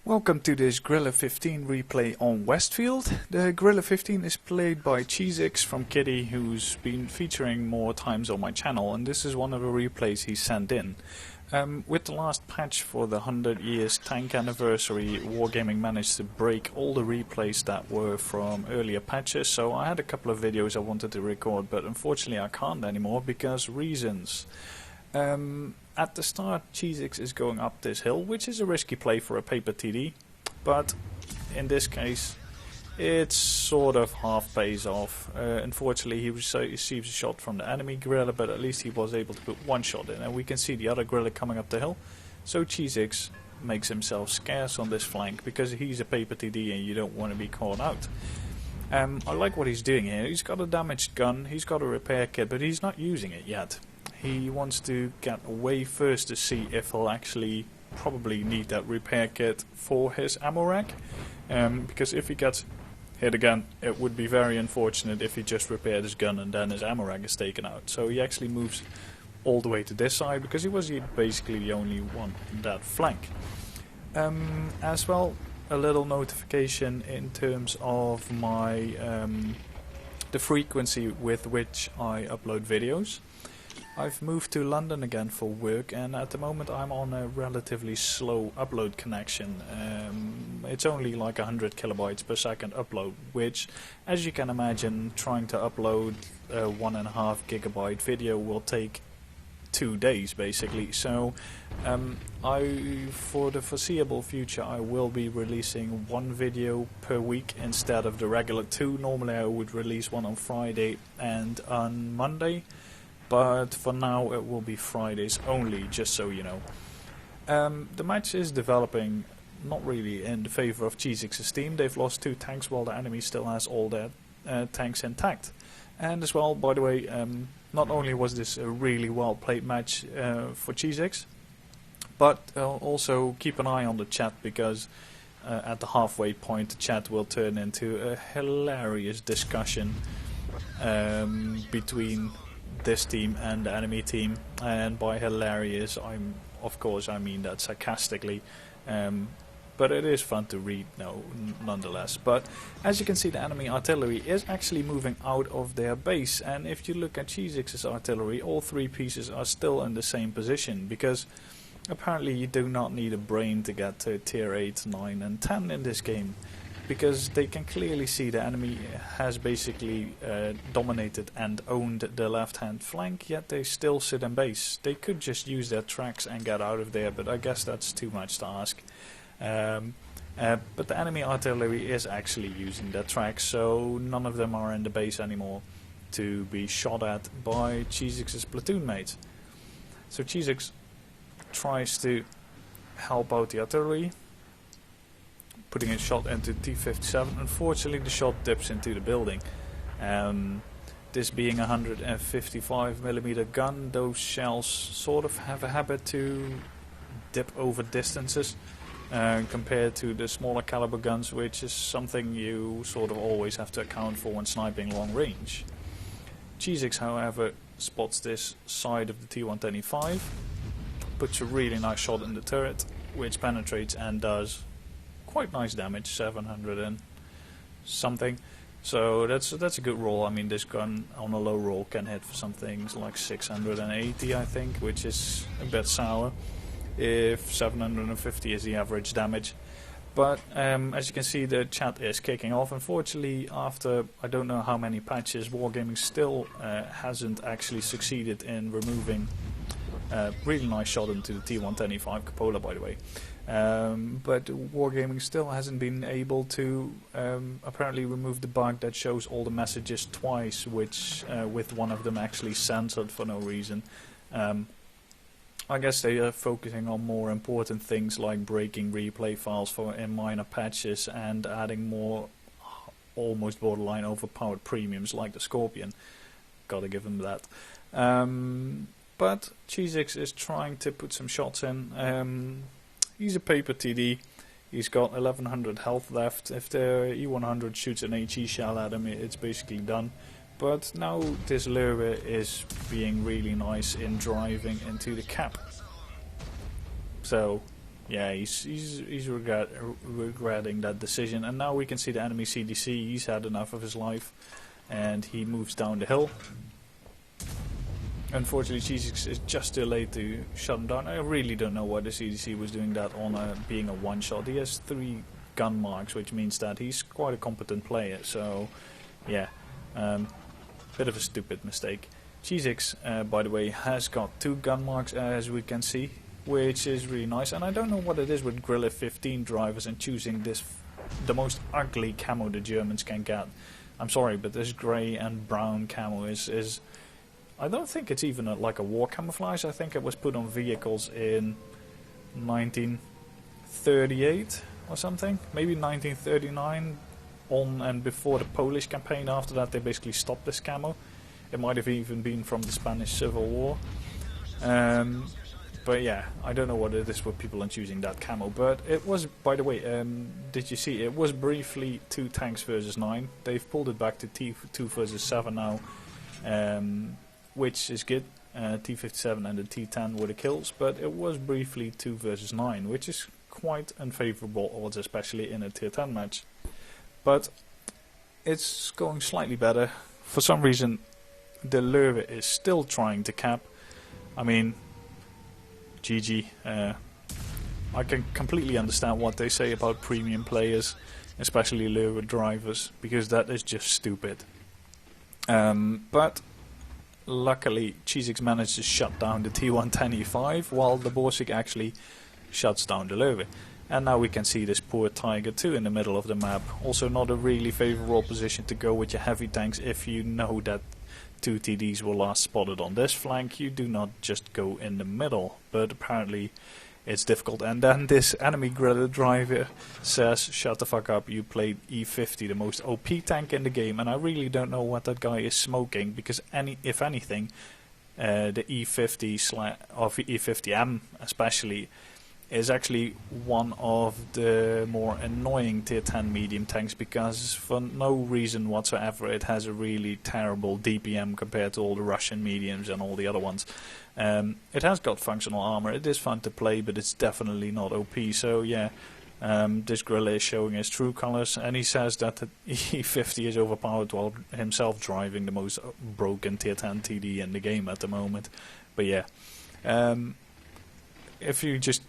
Welcome to this Grille 15 replay on Westfield. The Grille 15 is played by Cheezix from Kitty, who's been featuring more times on my channel, and this is one of the replays he sent in. With the last patch for the 100 years tank anniversary, Wargaming managed to break all the replays that were from earlier patches, so I had a couple of videos I wanted to record, but unfortunately I can't anymore because reasons. At the start, Cheezix is going up this hill, which is a risky play for a paper TD, but in this case it's sort of half pays off. Unfortunately he receives a shot from the enemy Grille, but at least he was able to put one shot in, and we can see the other Grille coming up the hill. So Cheezix makes himself scarce on this flank because he's a paper TD and you don't want to be caught out. I like what he's doing here. He's got a damaged gun, he's got a repair kit, but he's not using it yet. He wants to get away first to see if he'll actually probably need that repair kit for his ammo rack. Because if he gets hit again, it would be very unfortunate if he just repaired his gun and then his ammo rack is taken out. So he actually moves all the way to this side because he was basically the only one on that flank. As well, a little notification in terms of my the frequency with which I upload videos. I've moved to London again for work, and at the moment I'm on a relatively slow upload connection. It's only like 100 kilobytes per second upload, which, as you can imagine, trying to upload a 1.5 gigabyte video will take 2 days basically. So for the foreseeable future I will be releasing one video per week instead of the regular 2. Normally I would release one on Friday and on Monday, but for now it will be Fridays only, just so you know. The match is developing not really in the favor of Cheezix's team. They've lost 2 tanks while the enemy still has all their tanks intact. And as well, by the way, not only was this a really well played match for Cheezix, but also keep an eye on the chat, because at the halfway point the chat will turn into a hilarious discussion between this team and the enemy team, and by hilarious I mean that sarcastically, but it is fun to read nonetheless. But as you can see, the enemy artillery is actually moving out of their base, and if you look at Cheezix's artillery, all 3 pieces are still in the same position, because apparently you do not need a brain to get to tier 8, 9 and 10 in this game, because they can clearly see the enemy has basically dominated and owned the left hand flank, yet they still sit in base. They could just use their tracks and get out of there, but I guess that's too much to ask. But the enemy artillery is actually using their tracks, so none of them are in the base anymore to be shot at by Cheezix's platoon mates. So Cheezix tries to help out the artillery, putting a shot into T-57. Unfortunately the shot dips into the building. This being a 155mm gun, those shells sort of have a habit to dip over distances compared to the smaller caliber guns, which is something you sort of always have to account for when sniping long range. Cheezix, however, spots this side of the T-125, puts a really nice shot in the turret, which penetrates and does quite nice damage, 700 and something. So that's a good roll. I mean, this gun on a low roll can hit for some things like 680, I think, which is a bit sour if 750 is the average damage. But as you can see, the chat is kicking off. Unfortunately, after I don't know how many patches, Wargaming still hasn't actually succeeded in removing really nice shot into the T-125 Cupola, by the way. But Wargaming still hasn't been able to apparently remove the bug that shows all the messages twice, which with one of them actually censored for no reason. I guess they are focusing on more important things like breaking replay files in minor patches and adding more almost borderline overpowered premiums like the Scorpion. Gotta give them that. But Cheezix is trying to put some shots in. He's a paper TD. He's got 1100 health left. If the E100 shoots an HE shell at him, it's basically done. But now this lure is being really nice in driving into the cap. So yeah, he's regretting that decision. And now we can see the enemy CDC. He's had enough of his life, and he moves down the hill. Unfortunately, Cheezix is just too late to shut him down. I really don't know why the CDC was doing that on being a one-shot. He has 3 gun marks, which means that he's quite a competent player. So, yeah, bit of a stupid mistake. Cheezix, by the way, has got 2 gun marks, as we can see, which is really nice. And I don't know what it is with Grille 15 drivers and choosing the most ugly camo the Germans can get. I'm sorry, but this grey and brown camo is I don't think it's even like a war camouflage. I think it was put on vehicles in 1938 or something. Maybe 1939, on and before the Polish campaign. After that they basically stopped this camo. It might have even been from the Spanish Civil War. But yeah, I don't know what it is with people and choosing that camo. But it was, by the way, did you see, it was briefly 2 tanks versus 9. They've pulled it back to T2 versus 7 now. Which is good. T57 and the T10 were the kills, but it was briefly 2 versus 9, which is quite unfavorable odds, especially in a tier 10 match. But it's going slightly better. For some reason, the Lurve is still trying to cap. I mean, GG. I can completely understand what they say about premium players, especially Lurve drivers, because that is just stupid. But luckily, Cheezix managed to shut down the T110E5, while the Borsig actually shuts down the Lurve. And now we can see this poor Tiger 2 in the middle of the map. Also not a really favorable position to go with your heavy tanks if you know that 2 TDs were last spotted on this flank. You do not just go in the middle, but apparently it's difficult. And then this enemy Grille driver says, shut the fuck up, you played E50, the most OP tank in the game. And I really don't know what that guy is smoking, because if anything, the E50 or E50M especially is actually one of the more annoying tier 10 medium tanks, because for no reason whatsoever it has a really terrible DPM compared to all the Russian mediums and all the other ones. It has got functional armor, it is fun to play, but it's definitely not OP. So yeah, this Grille is showing his true colors, and he says that the E50 is overpowered while himself driving the most broken tier 10 TD in the game at the moment. But yeah, if you just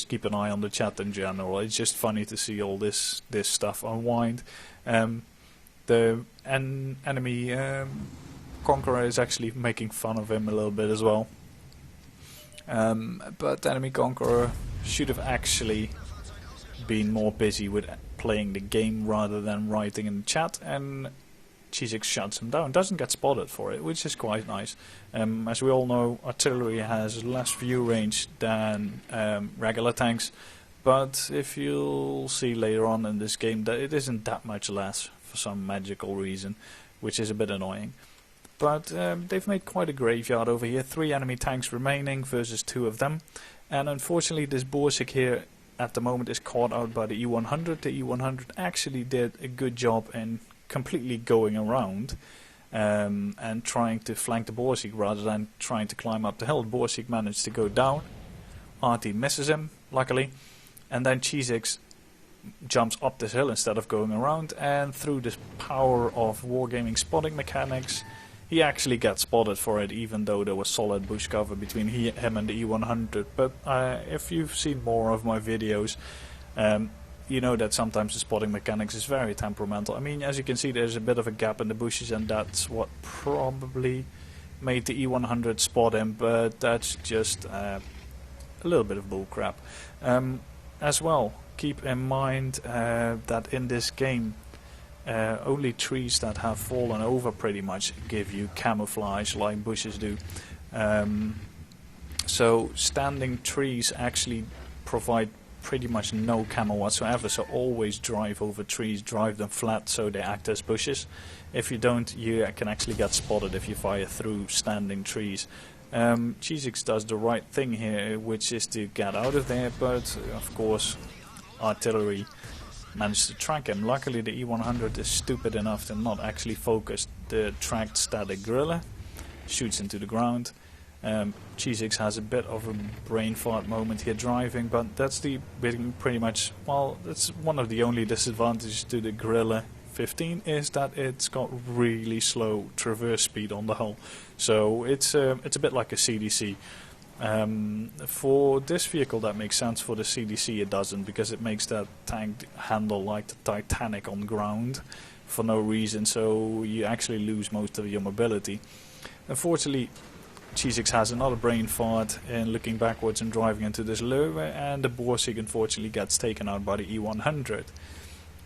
keep an eye on the chat in general, it's just funny to see all this stuff unwind. The enemy Conqueror is actually making fun of him a little bit as well. But enemy Conqueror should have actually been more busy with playing the game rather than writing in the chat, and Cheezix shuts him down. Doesn't get spotted for it, which is quite nice. As we all know, artillery has less view range than regular tanks, but if you'll see later on in this game that it isn't that much less for some magical reason, which is a bit annoying. But they've made quite a graveyard over here. 3 enemy tanks remaining versus 2 of them, and unfortunately this Borsig here at the moment is caught out by the E100. The E100 actually did a good job in completely going around and trying to flank the Borsig rather than trying to climb up the hill. Borsig managed to go down. RT misses him, luckily, and then Cheezix jumps up this hill instead of going around, and through this power of wargaming spotting mechanics, he actually gets spotted for it, even though there was solid bush cover between him and the E100. But if you've seen more of my videos, you know that sometimes the spotting mechanics is very temperamental. I mean, as you can see, there's a bit of a gap in the bushes, and that's what probably made the E100 spot him, but that's just a little bit of bullcrap. As well, keep in mind that in this game, only trees that have fallen over pretty much give you camouflage like bushes do. So standing trees actually provide pretty much no camo whatsoever, so always drive over trees, drive them flat so they act as bushes. If you don't, you can actually get spotted if you fire through standing trees. Cheezix does the right thing here, which is to get out of there, but of course artillery managed to track him. Luckily the E100 is stupid enough to not actually focus the tracked static Grille, shoots into the ground, Cheezix has a bit of a brain fart moment here driving, but that's pretty much, well, that's one of the only disadvantages to the Grille 15 is that it's got really slow traverse speed on the hull. So it's a bit like a CDC. For this vehicle that makes sense, for the CDC it doesn't, because it makes that tank handle like the Titanic on ground for no reason, so you actually lose most of your mobility. Unfortunately, Cheezix has another brain fart in looking backwards and driving into this Löwe, and the Borsig unfortunately gets taken out by the E100.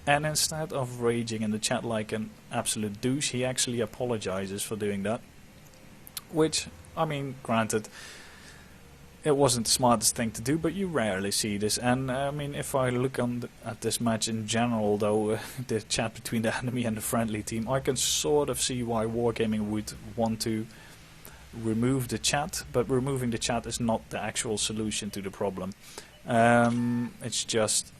And instead of raging in the chat like an absolute douche, he actually apologizes for doing that. Which, I mean, granted, it wasn't the smartest thing to do, but you rarely see this. And I mean, if I look at this match in general, though, the chat between the enemy and the friendly team, I can sort of see why Wargaming would want to remove the chat, but removing the chat is not the actual solution to the problem. It's just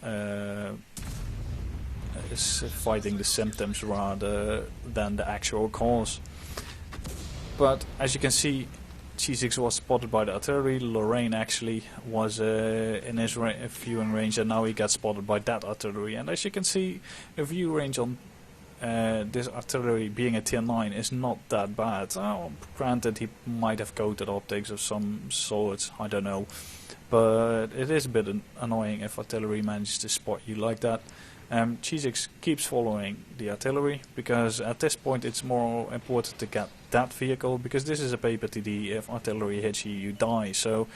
it's fighting the symptoms rather than the actual cause. But as you can see, Cheezix was spotted by the artillery. Lorraine actually was in his viewing range, and now he gets spotted by that artillery. And as you can see, the view range on this artillery being a tier 9 is not that bad. Granted, he might have coated optics of some sorts, I don't know. But it is a bit annoying if artillery manages to spot you like that. Cheezix keeps following the artillery, because at this point it's more important to get that vehicle, because this is a paper TD. If artillery hits you, you die. So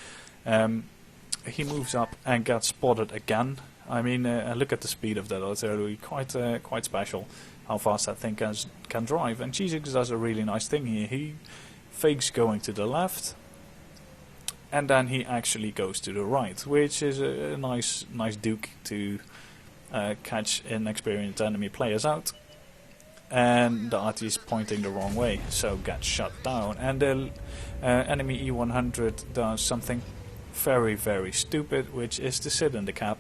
he moves up and gets spotted again. I mean, look at the speed of that artillery, quite special how fast that thing can drive. And Cheezix does a really nice thing here. He fakes going to the left, and then he actually goes to the right, which is a nice duke to catch inexperienced enemy players out. And the RT is pointing the wrong way, so gets shut down. And the enemy E100 does something very, very stupid, which is to sit in the cap.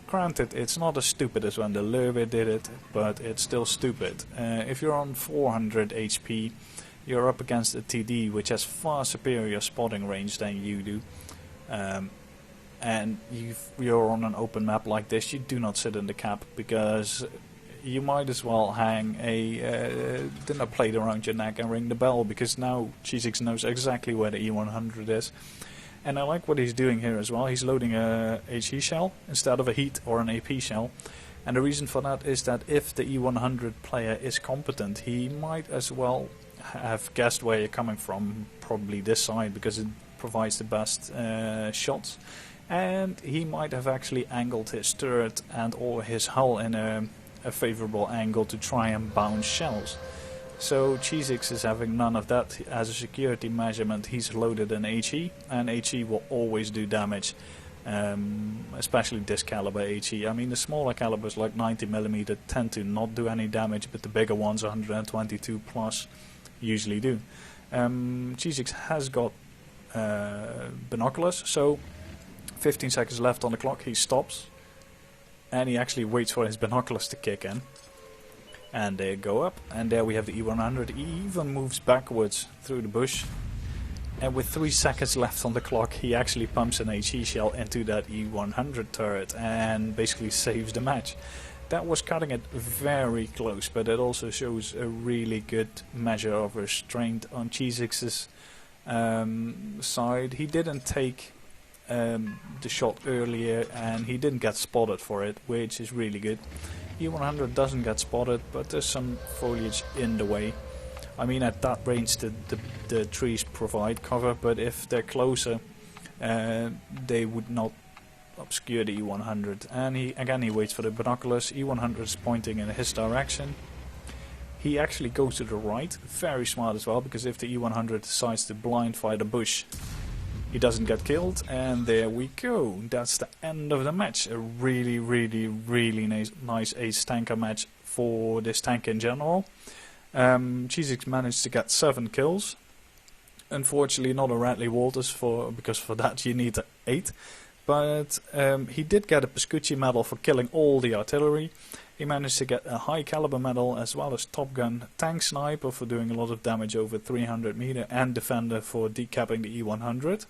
Granted, it's not as stupid as when the Löwe did it, but it's still stupid. If you're on 400 HP, you're up against a TD which has far superior spotting range than you do. And you're on an open map like this, you do not sit in the cap, because you might as well hang a dinner plate around your neck and ring the bell, because now Cheezix knows exactly where the E100 is. And I like what he's doing here as well. He's loading a HE shell instead of a heat or an AP shell. And the reason for that is that if the E100 player is competent, he might as well have guessed where you're coming from, probably this side, because it provides the best shots. And he might have actually angled his turret and or his hull in a favorable angle to try and bounce shells. So Cheezix is having none of that. As a security measurement, he's loaded an HE, and HE will always do damage, especially this caliber HE. I mean, the smaller calibers like 90mm tend to not do any damage, but the bigger ones, 122 plus, usually do. Cheezix has got binoculars, so 15 seconds left on the clock, he stops, and he actually waits for his binoculars to kick in. And they go up, and there we have the E100. He even moves backwards through the bush, and with 3 seconds left on the clock, he actually pumps an HE shell into that E100 turret and basically saves the match. That was cutting it very close, but it also shows a really good measure of restraint on Cheezix's side. He didn't take the shot earlier, and he didn't get spotted for it, which is really good. E100 doesn't get spotted, but there's some foliage in the way. I mean, at that range the trees provide cover, but if they're closer, they would not obscure the E100. And he waits for the binoculars. E100 is pointing in his direction. He actually goes to the right, very smart as well, because if the E100 decides to blind fire the bush, he doesn't get killed, and there we go. That's the end of the match. A really, really, really nice ace tanker match for this tank in general. Cheezix managed to get 7 kills. Unfortunately, not a Radley Walters, because for that you need 8. But he did get a Pescucci medal for killing all the artillery. He managed to get a high caliber medal as well as Top Gun Tank Sniper for doing a lot of damage over 300 meter and Defender for decapping the E100.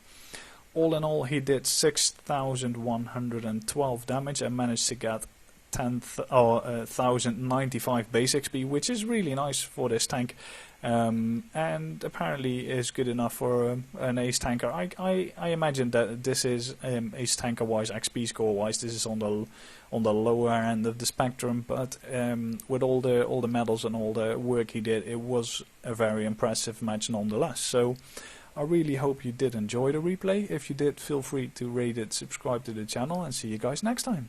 All in all, he did 6,112 damage and managed to get 1,095 base XP, which is really nice for this tank, and apparently is good enough for an ace tanker. I imagine that this is ace tanker wise, XP score wise, this is on the lower end of the spectrum. But with all the medals and all the work he did, it was a very impressive match nonetheless. So I really hope you did enjoy the replay. If you did, feel free to rate it, subscribe to the channel, and see you guys next time.